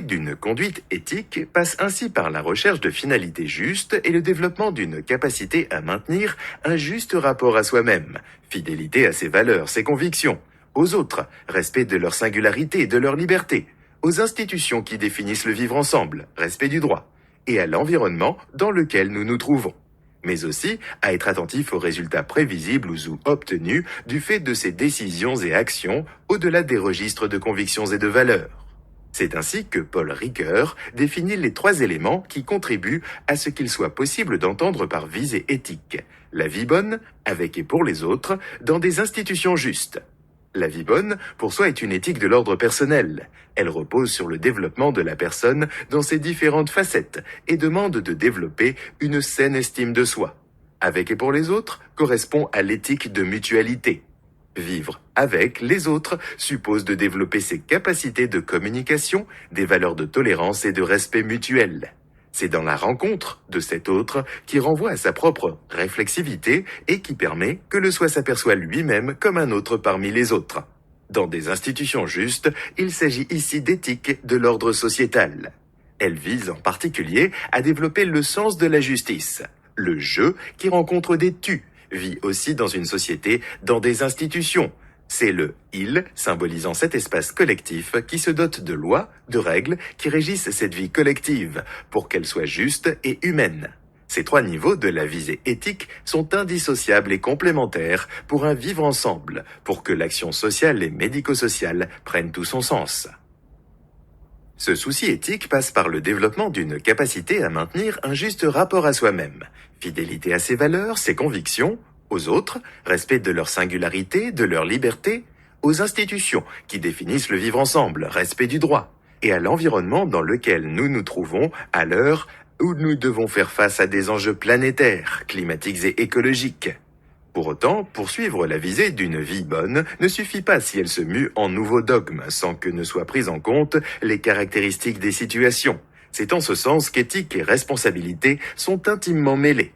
D'une conduite éthique passe ainsi par la recherche de finalités justes et le développement d'une capacité à maintenir un juste rapport à soi-même, fidélité à ses valeurs, ses convictions, aux autres, respect de leur singularité et de leur liberté, aux institutions qui définissent le vivre ensemble, respect du droit, et à l'environnement dans lequel nous nous trouvons, mais aussi à être attentif aux résultats prévisibles ou obtenus du fait de ses décisions et actions au-delà des registres de convictions et de valeurs. C'est ainsi que Paul Ricoeur définit les 3 éléments qui contribuent à ce qu'il soit possible d'entendre par visée éthique la vie bonne, avec et pour les autres, dans des institutions justes. La vie bonne, pour soi, est une éthique de l'ordre personnel. Elle repose sur le développement de la personne dans ses différentes facettes et demande de développer une saine estime de soi. Avec et pour les autres correspond à l'éthique de mutualité. Vivre avec les autres suppose de développer ses capacités de communication, des valeurs de tolérance et de respect mutuel. C'est dans la rencontre de cet autre qui renvoie à sa propre réflexivité et qui permet que le soi s'aperçoit lui-même comme un autre parmi les autres. Dans des institutions justes, il s'agit ici d'éthique de l'ordre sociétal. Elle vise en particulier à développer le sens de la justice, le je qui rencontre des tu, vit aussi dans une société, dans des institutions. C'est le « il » symbolisant cet espace collectif qui se dote de lois, de règles qui régissent cette vie collective pour qu'elle soit juste et humaine. Ces 3 niveaux de la visée éthique sont indissociables et complémentaires pour un vivre ensemble, pour que l'action sociale et médico-sociale prenne tout son sens. Ce souci éthique passe par le développement d'une capacité à maintenir un juste rapport à soi-même, fidélité à ses valeurs, ses convictions, aux autres, respect de leur singularité, de leur liberté, aux institutions qui définissent le vivre ensemble, respect du droit, et à l'environnement dans lequel nous nous trouvons à l'heure où nous devons faire face à des enjeux planétaires, climatiques et écologiques. Pour autant, poursuivre la visée d'une vie bonne ne suffit pas si elle se mue en nouveaux dogmes sans que ne soient prises en compte les caractéristiques des situations. C'est en ce sens qu'éthique et responsabilité sont intimement mêlées.